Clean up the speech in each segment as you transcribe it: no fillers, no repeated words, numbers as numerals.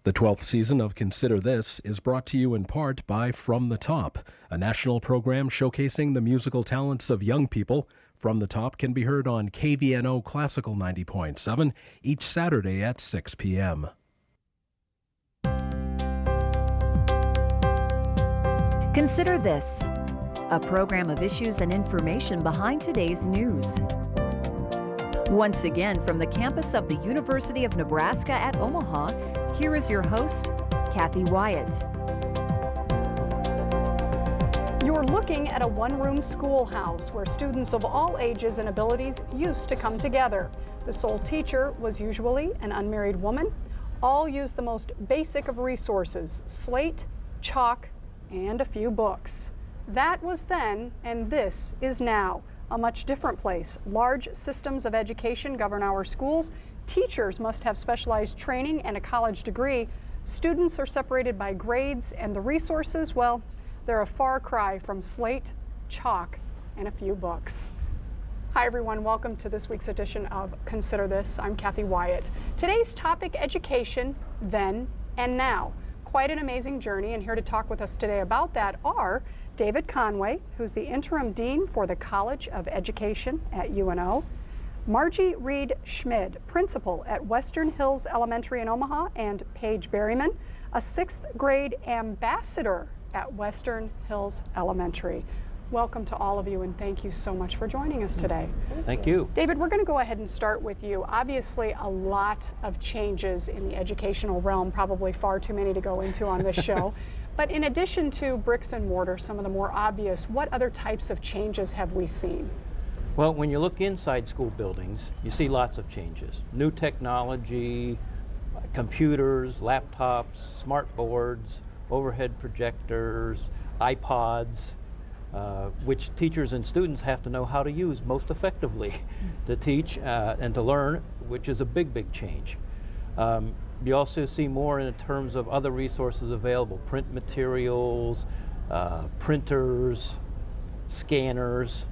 The 12th season of Consider This is brought to you in part by From the Top, a national program showcasing the musical talents of young people. From the Top can be heard on KVNO Classical 90.7 each Saturday at 6 p.m. Consider This, a program of issues and information behind today's news. Once again, from the campus of the University of Nebraska at Omaha, here is your host, Kathy Wyatt. You're looking at a one-room schoolhouse where students of all ages and abilities used to come together. The sole teacher was usually an unmarried woman. All used the most basic of resources, slate, chalk, and a few books. That was then, and this is now. A much different place. Large systems of education govern our schools. Teachers must have specialized training and a college degree. Students are separated by grades, and the resources, well, they're a far cry from slate, chalk, and a few books. Hi everyone, welcome to this week's edition of Consider This. I'm Kathy Wyatt. Today's topic, education, then and now. Quite an amazing journey, and here to talk with us today about that are David Conway, who's the interim dean for the College of Education at UNO, Margie Reed Schmid, principal at Western Hills Elementary in Omaha, and Paige Berryman, a 6th grade ambassador at Western Hills Elementary. Welcome to all of you, and thank you so much for joining us today. Thank you. David, we're going to go ahead and start with you. Obviously, a lot of changes in the educational realm, probably far too many to go into on this show. But in addition to bricks and mortar, some of the more obvious, what other types of changes have we seen? Well, when you look inside school buildings, you see lots of changes. New technology, computers, laptops, smart boards, overhead projectors, iPods, which teachers and students have to know how to use most effectively to teach and to learn, which is a big, big change. You also see more in terms of other resources available, print materials, printers, scanners,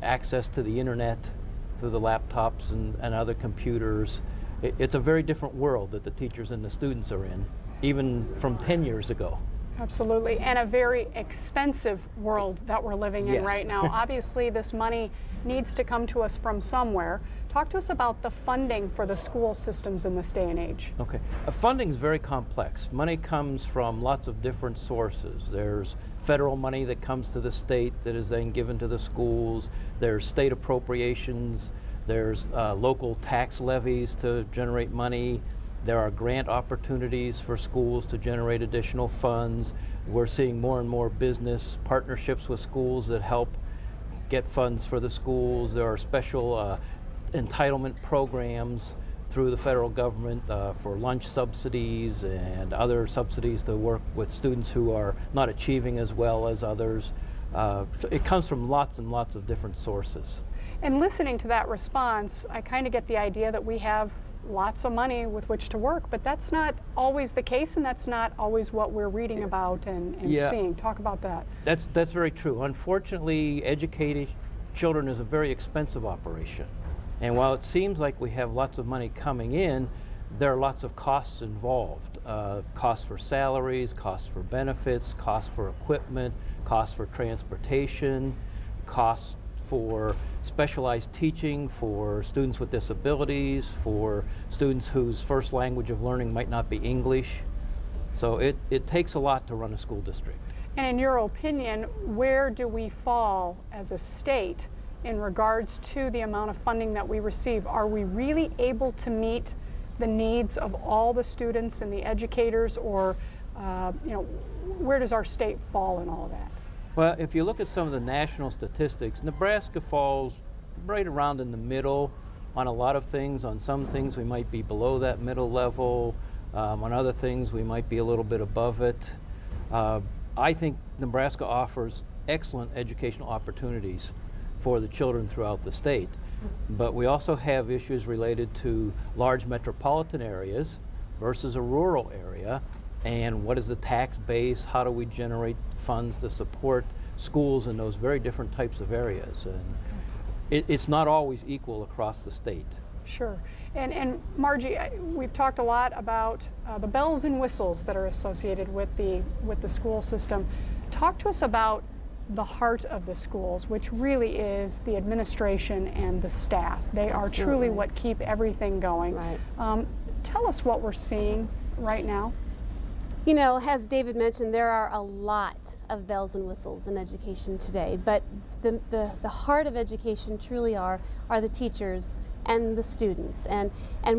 access to the internet through the laptops and other computers. It's a very different world that the teachers and the students are in, even from 10 years ago. Absolutely, and a very expensive world that we're living in right now. Obviously, this money needs to come to us from somewhere. Talk to us about the funding for the school systems in this day and age. Okay, funding is very complex. Money comes from lots of different sources. There's federal money that comes to the state that is then given to the schools. There's state appropriations. There's local tax levies to generate money. There are grant opportunities for schools to generate additional funds. We're seeing more and more business partnerships with schools that help get funds for the schools. There are special entitlement programs through the federal government for lunch subsidies and other subsidies to work with students who are not achieving as well as others. So it comes from lots and lots of different sources. And listening to that response, I kind of get the idea that we have lots of money with which to work, but that's not always the case, and that's not always what we're reading about and seeing. Talk about that. That's very true. Unfortunately, educating children is a very expensive operation. And while it seems like we have lots of money coming in, there are lots of costs involved. Costs for salaries, costs for benefits, costs for equipment, costs for transportation, costs for specialized teaching for students with disabilities, for students whose first language of learning might not be English. So it takes a lot to run a school district. And in your opinion, where do we fall as a state in regards to the amount of funding that we receive? Are we really able to meet the needs of all the students and the educators, or where does our state fall in all of that? Well, if you look at some of the national statistics, Nebraska falls right around in the middle on a lot of things. On some things we might be below that middle level. On other things we might be a little bit above it. I think Nebraska offers excellent educational opportunities for the children throughout the state. But we also have issues related to large metropolitan areas versus a rural area. And what is the tax base? How do we generate funds to support schools in those very different types of areas? And it's not always equal across the state. Sure. And Margie, we've talked a lot about the bells and whistles that are associated with the school system. Talk to us about the heart of the schools, which really is the administration and the staff. They are truly what keep everything going. Right. Tell us what we're seeing right now. You know, as David mentioned, there are a lot of bells and whistles in education today, but the heart of education truly are the teachers and the students. And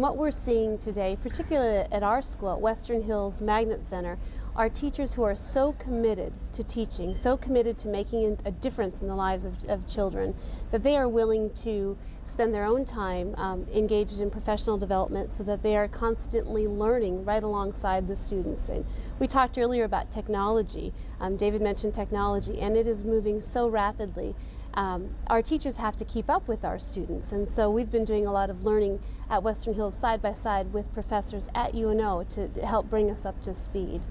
what we're seeing today, particularly at our school, at Western Hills Magnet Center, are teachers who are so committed to teaching, so committed to making a difference in the lives of children, that they are willing to spend their own time engaged in professional development so that they are constantly learning right alongside the students. And we talked earlier about technology. David mentioned technology, and it is moving so rapidly. Our teachers have to keep up with our students, and so we've been doing a lot of learning at Western Hills side by side with professors at UNO to help bring us up to speed.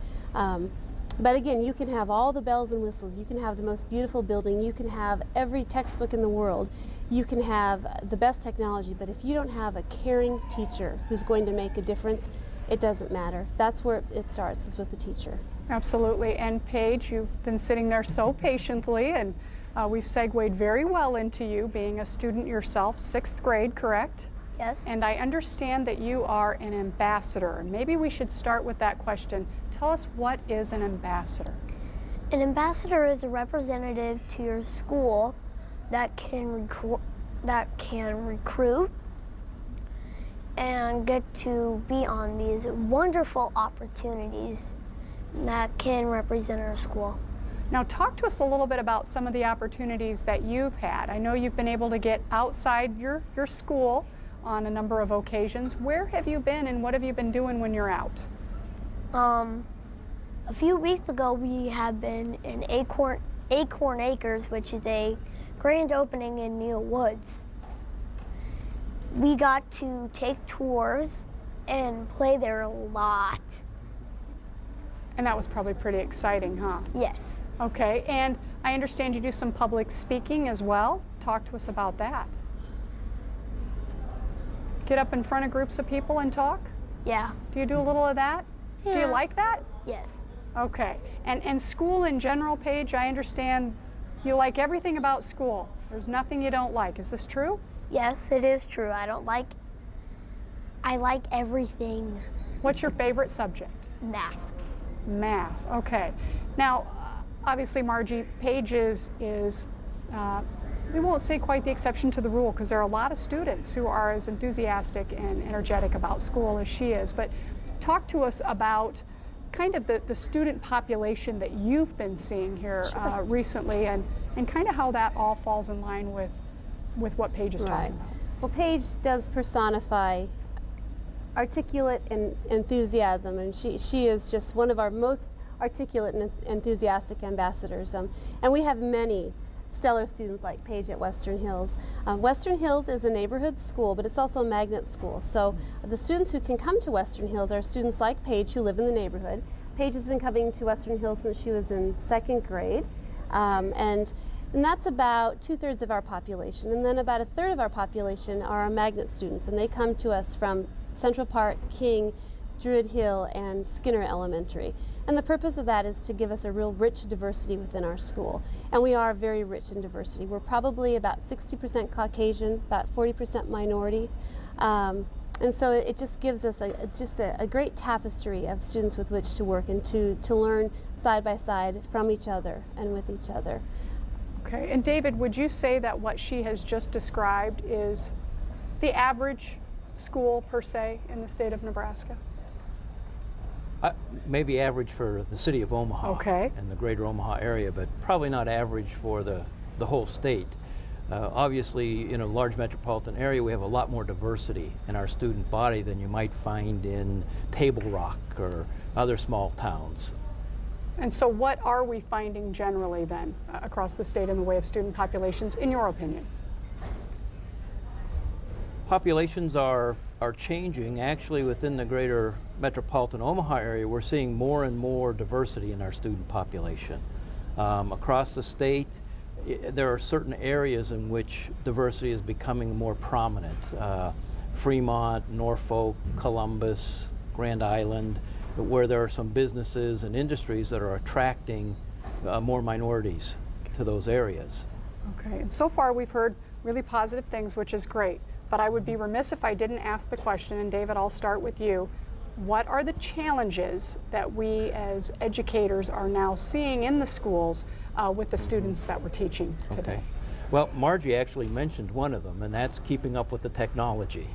But again, you can have all the bells and whistles, you can have the most beautiful building, you can have every textbook in the world, you can have the best technology, but if you don't have a caring teacher who's going to make a difference, it doesn't matter. That's where it starts, is with the teacher. Absolutely. And Paige, you've been sitting there so patiently, and we've segued very well into you being a student yourself, 6th grade, correct? Yes. And I understand that you are an ambassador. Maybe we should start with that question. Tell us, what is an ambassador? An ambassador is a representative to your school that can recruit and get to be on these wonderful opportunities that can represent our school. Now talk to us a little bit about some of the opportunities that you've had. I know you've been able to get outside your school on a number of occasions. Where have you been and what have you been doing when you're out? A few weeks ago we have been in Acorn Acres, which is a grand opening in Neil Woods. We got to take tours and play there a lot. And that was probably pretty exciting, huh? Yes. Okay, and I understand you do some public speaking as well. Talk to us about that. Get up in front of groups of people and talk? Yeah. Do you do a little of that? Do you Yeah. like that? Yes. Okay, and school in general, Paige, I understand you like everything about school. There's nothing you don't like. Is this true? Yes, it is true. I like everything. What's your favorite subject? Math. Math, okay. Now, obviously, Margie, Paige is we won't say quite the exception to the rule, because there are a lot of students who are as enthusiastic and energetic about school as she is. But talk to us about kind of the student population that you've been seeing here recently, and kind of how that all falls in line with what Paige is talking about. Well, Paige does personify articulate and enthusiasm, and she is just one of our most articulate and enthusiastic ambassadors. And we have many stellar students like Paige at Western Hills. Western Hills is a neighborhood school, but it's also a magnet school. So the students who can come to Western Hills are students like Paige who live in the neighborhood. Paige has been coming to Western Hills since she was in 2nd grade. And that's about 2/3 of our population. And then about 1/3 of our population are our magnet students, and they come to us from Central Park, King, Druid Hill, and Skinner Elementary. And the purpose of that is to give us a real rich diversity within our school. And we are very rich in diversity. We're probably about 60% Caucasian, about 40% minority. And so it just gives us a great tapestry of students with which to work and to learn side by side from each other and with each other. Okay, and David, would you say that what she has just described is the average school per se in the state of Nebraska? Maybe average for the city of Omaha Okay. and the greater Omaha area, but probably not average for the whole state. Obviously, in a large metropolitan area, we have a lot more diversity in our student body than you might find in Table Rock or other small towns. And so what are we finding generally then across the state in the way of student populations, in your opinion? Populations are changing. Actually, within the greater metropolitan Omaha area, we're seeing more and more diversity in our student population. Across the state, there are certain areas in which diversity is becoming more prominent. Fremont, Norfolk, Columbus, Grand Island, where there are some businesses and industries that are attracting more minorities to those areas. Okay, and so far we've heard really positive things, which is great. But I would be remiss if I didn't ask the question, and David, I'll start with you. What are the challenges that we as educators are now seeing in the schools with the students that we're teaching today? Okay. Well, Margie actually mentioned one of them, and that's keeping up with the technology.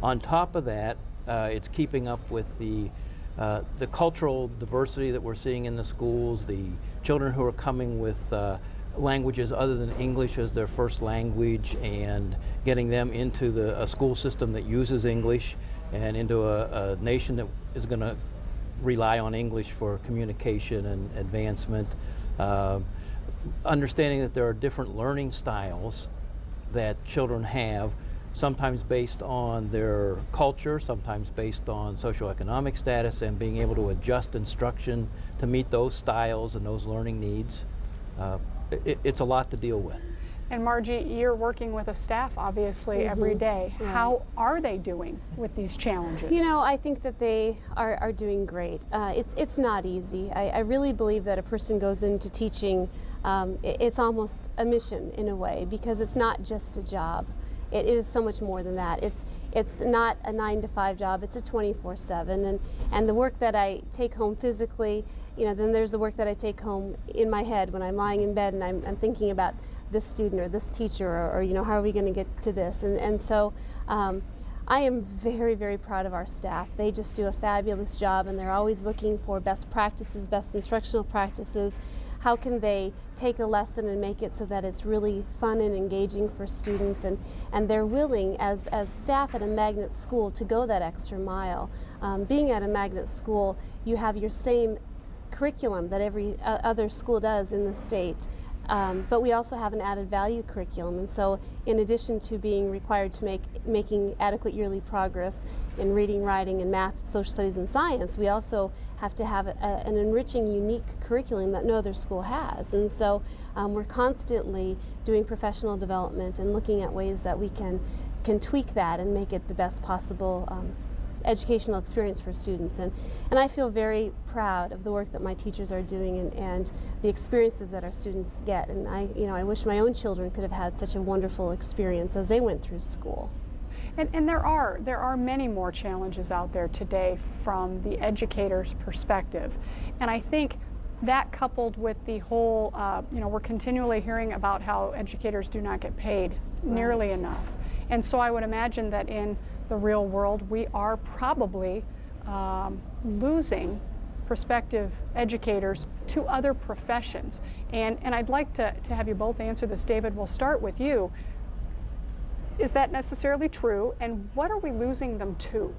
On top of that, it's keeping up with the cultural diversity that we're seeing in the schools, the children who are coming with languages other than English as their first language, and getting them into a school system that uses English and into a nation that is going to rely on English for communication and advancement. Understanding that there are different learning styles that children have, sometimes based on their culture, sometimes based on socioeconomic status, and being able to adjust instruction to meet those styles and those learning needs. It's a lot to deal with. And Margie, you're working with a staff obviously every day. Right. How are they doing with these challenges? You know, I think that they are doing great. It's not easy. I really believe that a person goes into teaching, it's almost a mission in a way, because it's not just a job. It is so much more than that. It's not a 9-to-5 job, it's a 24/7. And the work that I take home physically, you know, then there's the work that I take home in my head when I'm lying in bed and I'm thinking about this student or this teacher, or you know, how are we going to get to this? And so I am very, very proud of our staff. They just do a fabulous job, and they're always looking for best practices, best instructional practices. How can they take a lesson and make it so that it's really fun and engaging for students, and they're willing as staff at a magnet school to go that extra mile. Being at a magnet school, you have your same curriculum that every other school does in the state. But we also have an added value curriculum, and so in addition to being required to making adequate yearly progress in reading, writing, and math, social studies, and science, we also have to have an enriching, unique curriculum that no other school has. And so we're constantly doing professional development and looking at ways that we can tweak that and make it the best possible educational experience for students, and I feel very proud of the work that my teachers are doing and the experiences that our students get. And I wish my own children could have had such a wonderful experience as they went through school. And there are many more challenges out there today from the educator's perspective, and I think that, coupled with the whole, we're continually hearing about how educators do not get paid nearly enough, and so I would imagine that in the real world, we are probably losing prospective educators to other professions. And I'd like to have you both answer this. David, we'll start with you. Is that necessarily true, and what are we losing them to?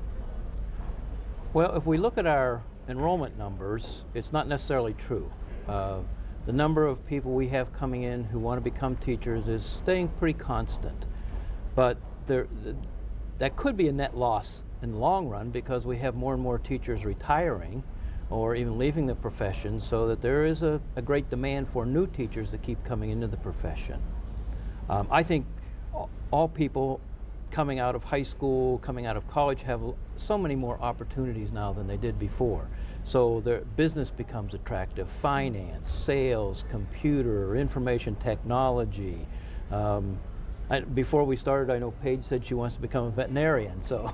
Well, if we look at our enrollment numbers, it's not necessarily true. The number of people we have coming in who want to become teachers is staying pretty constant, but that could be a net loss in the long run, because we have more and more teachers retiring or even leaving the profession, so that there is a great demand for new teachers to keep coming into the profession. I think all people coming out of high school, coming out of college, have so many more opportunities now than they did before. So their business becomes attractive, finance, sales, computer, information technology. Before we started, I know Paige said she wants to become a veterinarian, so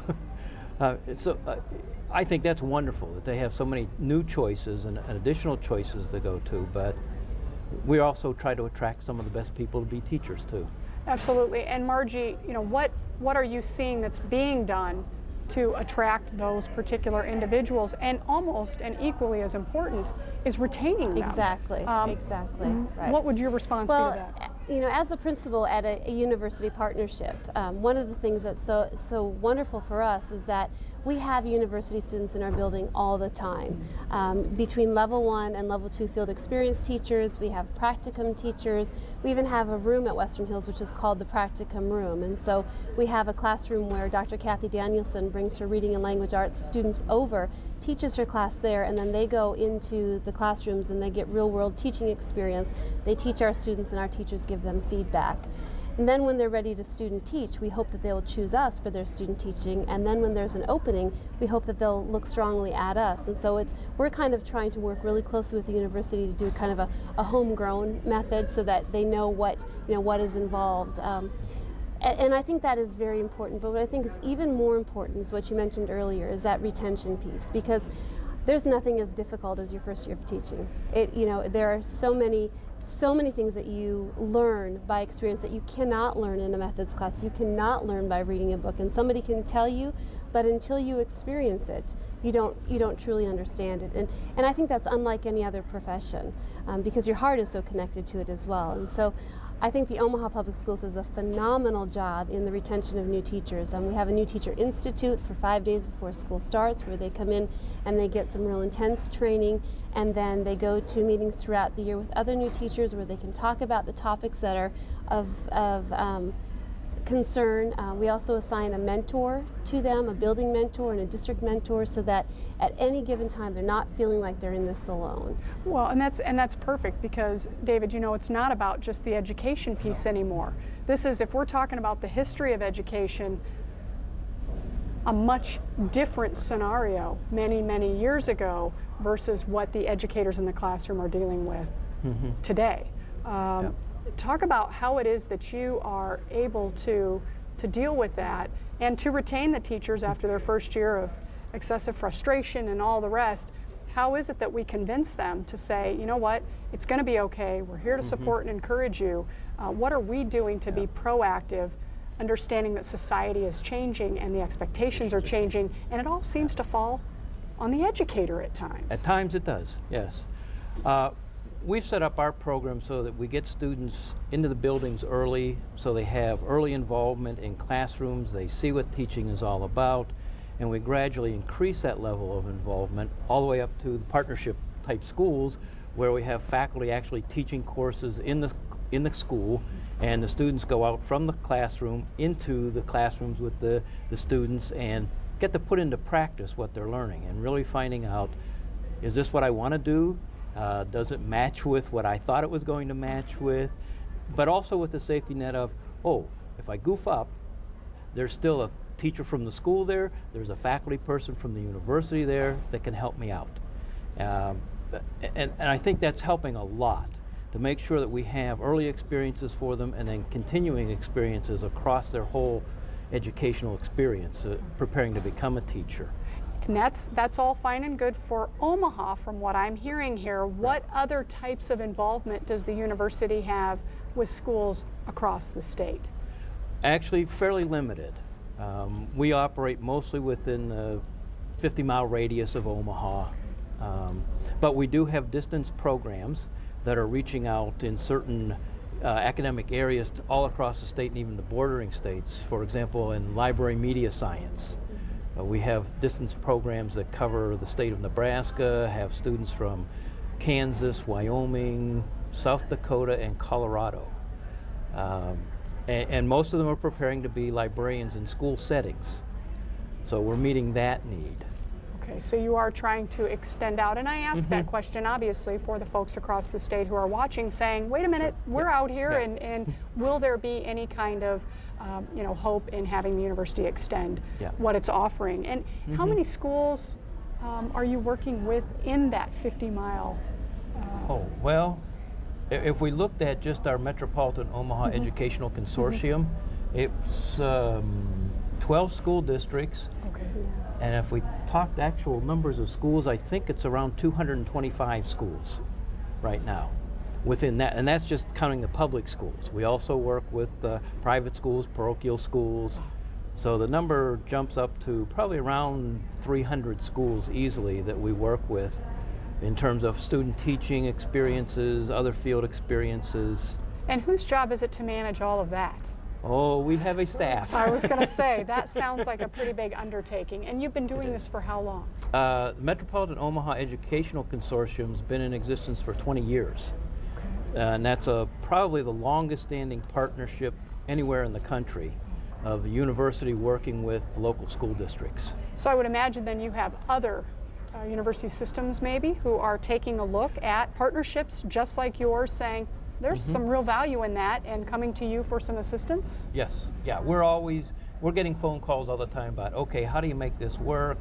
I think that's wonderful that they have so many new choices and additional choices to go to, but we also try to attract some of the best people to be teachers too. Absolutely. And Margie, what are you seeing that's being done to attract those particular individuals? And almost and equally as important is retaining them. Exactly. Right. What would your response be to that? As a principal at a university partnership, one of the things that's so wonderful for us is that we have university students in our building all the time. Between level 1 and level 2 field experience teachers, we have practicum teachers. We even have a room at Western Hills which is called the practicum room. And so we have a classroom where Dr. Kathy Danielson brings her reading and language arts students over, teaches her class there, and then they go into the classrooms and they get real world teaching experience. They teach our students and our teachers give them feedback. And then when they're ready to student teach, we hope that they will choose us for their student teaching. And then when there's an opening, we hope that they'll look strongly at us. And so we're kind of trying to work really closely with the university to do kind of a homegrown method so that they know what is involved. And I think that is very important. But what I think is even more important is what you mentioned earlier, is that retention piece, because there's nothing as difficult as your first year of teaching. There are so many things that you learn by experience that you cannot learn in a methods class. You cannot learn by reading a book, and somebody can tell you, but until you experience it, you don't truly understand it. And I think that's unlike any other profession, because your heart is so connected to it as well. And so I think the Omaha Public Schools does a phenomenal job in the retention of new teachers. We have a new teacher institute for 5 days before school starts, where they come in and they get some real intense training, and then they go to meetings throughout the year with other new teachers where they can talk about the topics that are of concern. We also assign a mentor to them, a building mentor and a district mentor, so that at any given time they're not feeling like they're in this alone. Well, and that's perfect, because David, it's not about just the education piece anymore. This is, if we're talking about the history of education, a much different scenario many, many years ago versus what the educators in the classroom are dealing with today. Talk about how it is that you are able to deal with that and to retain the teachers after their first year of excessive frustration and all the rest. How is it that we convince them to say, you know what, it's going to be okay, we're here to support and encourage you. What are we doing to be proactive, understanding that society is changing and the expectations are changing, and it all seems to fall on the educator at times? At times it does, yes. We've set up our program so that we get students into the buildings early, so they have early involvement in classrooms, they see what teaching is all about, and we gradually increase that level of involvement all the way up to the partnership type schools, where we have faculty actually teaching courses in the school, and the students go out from the classroom into the classrooms with the students and get to put into practice what they're learning, and really finding out, is this what I want to do? Does it match with what I thought it was going to match with? But also with the safety net of, if I goof up, there's still a teacher from the school there, there's a faculty person from the university there that can help me out. And I think that's helping a lot to make sure that we have early experiences for them and then continuing experiences across their whole educational experience, preparing to become a teacher. And that's all fine and good for Omaha from what I'm hearing here. What other types of involvement does the university have with schools across the state? Actually, fairly limited. We operate mostly within the 50-mile radius of Omaha, but we do have distance programs that are reaching out in certain academic areas all across the state and even the bordering states. For example, in library media science. We have distance programs that cover the state of Nebraska, have students from Kansas, Wyoming, South Dakota, and Colorado. And most of them are preparing to be librarians in school settings. So we're meeting that need. Okay, so you are trying to extend out, and I asked that question obviously for the folks across the state who are watching, saying, wait a minute, we're out here, and will there be any kind of hope in having the university extend what it's offering? And how many schools are you working with in that 50-mile? If we looked at just our Metropolitan Omaha Educational Consortium, it's 12 school districts. Okay. And if we talked actual numbers of schools, I think it's around 225 schools right now within that. And that's just counting the public schools. We also work with private schools, parochial schools. So the number jumps up to probably around 300 schools easily that we work with in terms of student teaching experiences, other field experiences. And whose job is it to manage all of that? Oh, we have a staff. I was going to say, that sounds like a pretty big undertaking. And you've been doing this for how long? The Metropolitan Omaha Educational Consortium's been in existence for 20 years. And that's probably the longest standing partnership anywhere in the country of a university working with local school districts. So I would imagine then you have other university systems maybe who are taking a look at partnerships just like yours, saying, There's some real value in that and coming to you for some assistance. Yes, yeah, we're getting phone calls all the time about, okay, how do you make this work?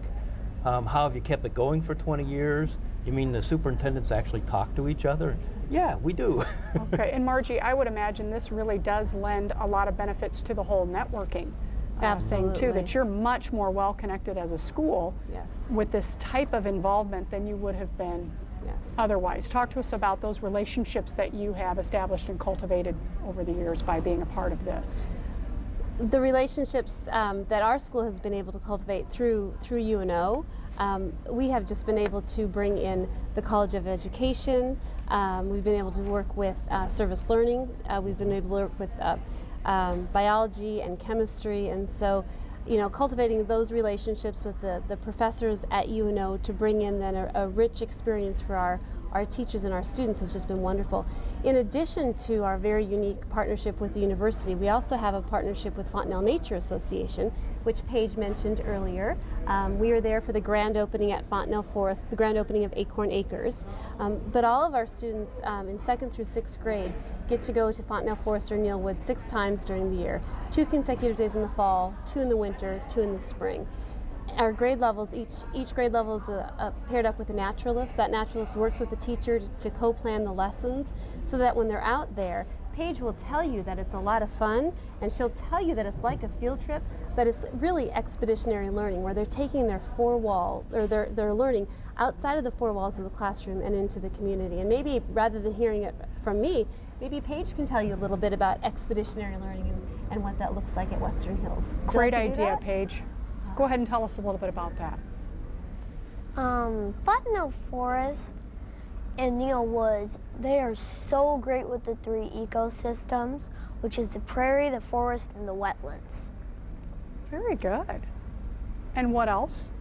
How have you kept it going for 20 years? You mean the superintendents actually talk to each other? Yeah, we do. Okay, and Margie, I would imagine this really does lend a lot of benefits to the whole networking thing too, that you're much more well connected as a school Yes. with this type of involvement than you would have been Yes. otherwise. Talk to us about those relationships that you have established and cultivated over the years by being a part of this. The relationships that our school has been able to cultivate through UNO, we have just been able to bring in the College of Education. We've been able to work with service learning. We've been able to work with biology and chemistry, and so, you know, cultivating those relationships with the professors at UNO to bring in then a rich experience for our teachers and our students has just been wonderful. In addition to our very unique partnership with the university, we also have a partnership with Fontenelle Nature Association, which Paige mentioned earlier. We are there for the grand opening at Fontenelle Forest, the grand opening of Acorn Acres. But all of our students in 2nd through 6th grade get to go to Fontenelle Forest or Neilwood 6 times during the year, 2 consecutive days in the fall, 2 in the winter, 2 in the spring. Our grade levels, each grade level is paired up with a naturalist. That naturalist works with the teacher to co-plan the lessons so that when they're out there, Paige will tell you that it's a lot of fun, and she'll tell you that it's like a field trip, but it's really expeditionary learning where they're taking their 4 walls, or they're learning outside of the 4 walls of the classroom and into the community. And maybe rather than hearing it from me, maybe Paige can tell you a little bit about expeditionary learning and what that looks like at Western Hills. Would you Great like to do idea, that? Paige. Go ahead and tell us a little bit about that. Fontenelle Forest and Neil Woods, they are so great with the 3 ecosystems, which is the prairie, the forest, and the wetlands. Very good. And what else?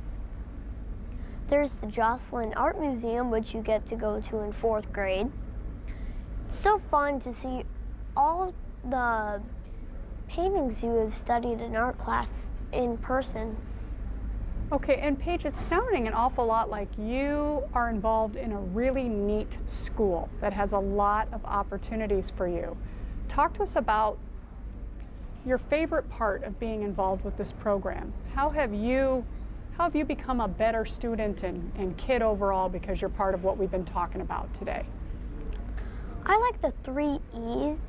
There's the Jocelyn Art Museum, which you get to go to in 4th grade. It's so fun to see all of the paintings you have studied in art class in person. Okay, and Paige, it's sounding an awful lot like you are involved in a really neat school that has a lot of opportunities for you. Talk to us about your favorite part of being involved with this program. How have you become a better student and kid overall because you're part of what we've been talking about today? I like the 3 E's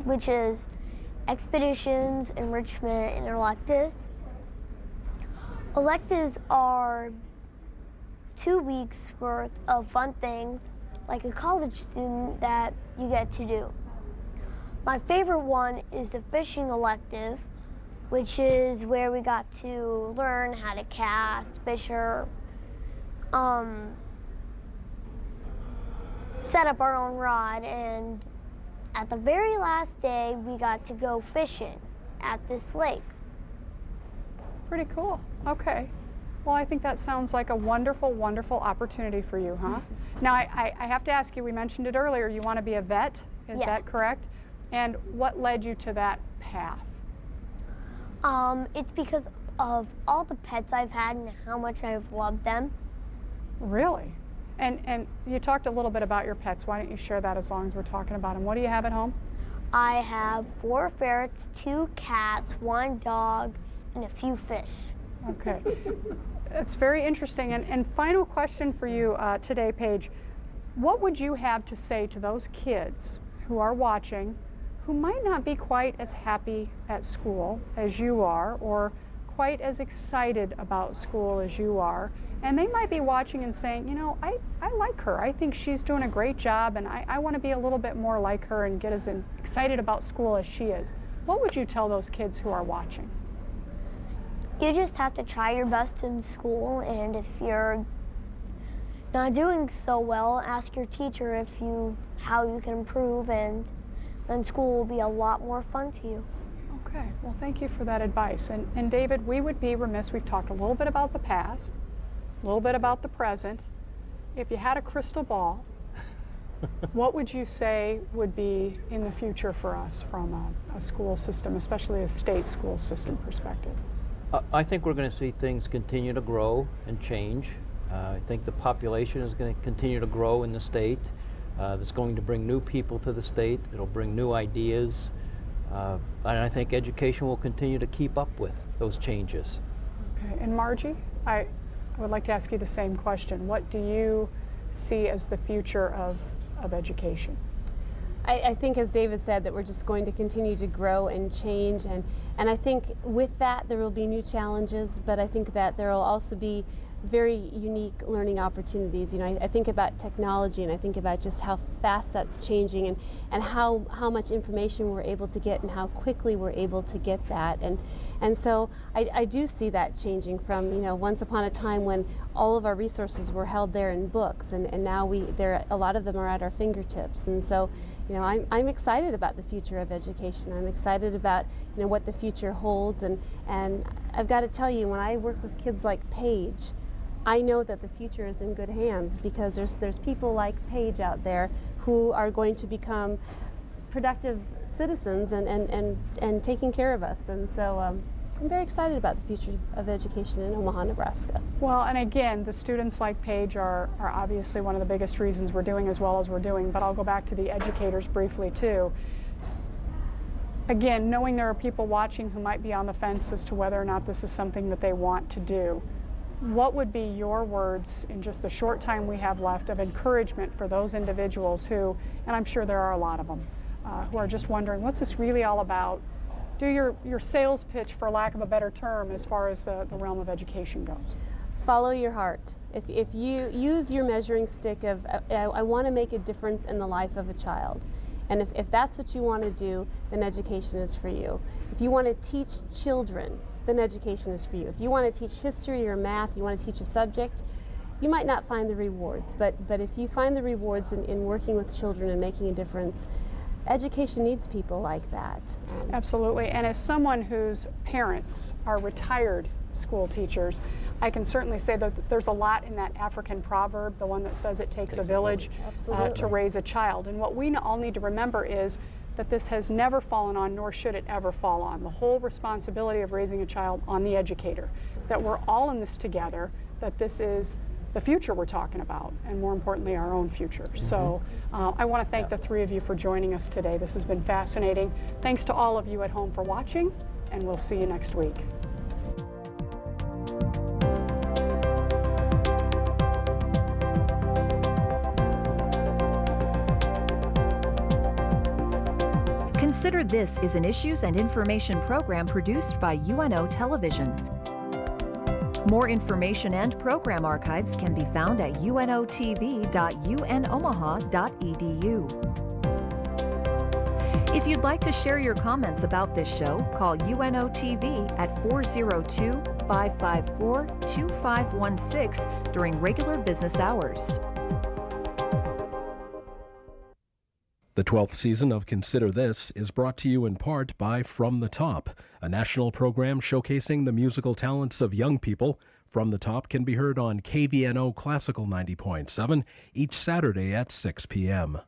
which is expeditions, enrichment, and electives. Electives are 2 weeks worth of fun things like a college student that you get to do. My favorite one is the fishing elective, which is where we got to learn how to cast, fisher, set up our own rod, and at the very last day, we got to go fishing at this lake. Pretty cool. Okay. Well, I think that sounds like a wonderful, wonderful opportunity for you, huh? Now, I have to ask you, we mentioned it earlier, you want to be a vet, is Yeah. that correct? And what led you to that path? It's because of all the pets I've had and how much I've loved them. Really? And you talked a little bit about your pets. Why don't you share that as long as we're talking about them? What do you have at home? I have 4 ferrets, 2 cats, 1 dog, and a few fish. Okay. It's very interesting. And final question for you today, Paige. What would you have to say to those kids who are watching who might not be quite as happy at school as you are, or quite as excited about school as you are, and they might be watching and saying, you know, I like her. I think she's doing a great job, and I want to be a little bit more like her and get as excited about school as she is. What would you tell those kids who are watching? You just have to try your best in school, and if you're not doing so well, ask your teacher how you can improve, and then school will be a lot more fun to you. Okay, well, thank you for that advice. And David, we would be remiss, we've talked a little bit about the past, a little bit about the present. If you had a crystal ball, what would you say would be in the future for us from a school system, especially a state school system perspective? I think we're going to see things continue to grow and change. I think the population is going to continue to grow in the state. that's going to bring new people to the state. It'll bring new ideas. And I think education will continue to keep up with those changes. Okay, and Margie, I would like to ask you the same question. What do you see as the future of education? I think, as David said, that we're just going to continue to grow and change, and I think with that there will be new challenges, but I think that there will also be very unique learning opportunities. You know, I think about technology, and I think about just how fast that's changing, and how much information we're able to get and how quickly we're able to get that. And so I do see that changing from, you know, once upon a time when all of our resources were held there in books, and now a lot of them are at our fingertips. And so, you know, I'm excited about the future of education. I'm excited about, you know, what the future holds, and I've got to tell you, when I work with kids like Paige, I know that the future is in good hands, because there's people like Paige out there who are going to become productive citizens and taking care of us. And so I'm very excited about the future of education in Omaha, Nebraska. Well, and again, the students like Paige are obviously one of the biggest reasons we're doing as well as we're doing, but I'll go back to the educators briefly too. Again, knowing there are people watching who might be on the fence as to whether or not this is something that they want to do, what would be your words in just the short time we have left of encouragement for those individuals who, and I'm sure there are a lot of them, who are just wondering, what's this really all about? Do your sales pitch, for lack of a better term, as far as the realm of education goes. Follow your heart. If you use your measuring stick of, I want to make a difference in the life of a child, and if that's what you want to do, then education is for you. If you want to teach children, then education is for you. If you want to teach history or math, you want to teach a subject, you might not find the rewards, but if you find the rewards in working with children and making a difference, education needs people like that. Absolutely, and as someone whose parents are retired school teachers, I can certainly say that there's a lot in that African proverb, the one that says it takes a village to raise a child. And what we all need to remember is that this has never fallen on, nor should it ever fall on, the whole responsibility of raising a child on the educator, that we're all in this together, that this is the future we're talking about, and more importantly, our own future. So I want to thank the three of you for joining us today. This has been fascinating. Thanks to all of you at home for watching, and we'll see you next week. Consider This is an issues and information program produced by UNO Television. More information and program archives can be found at untv.unomaha.edu. If you'd like to share your comments about this show, call UNO TV at 402-554-2516 during regular business hours. The 12th season of Consider This is brought to you in part by From the Top, a national program showcasing the musical talents of young people. From the Top can be heard on KVNO Classical 90.7 each Saturday at 6 p.m.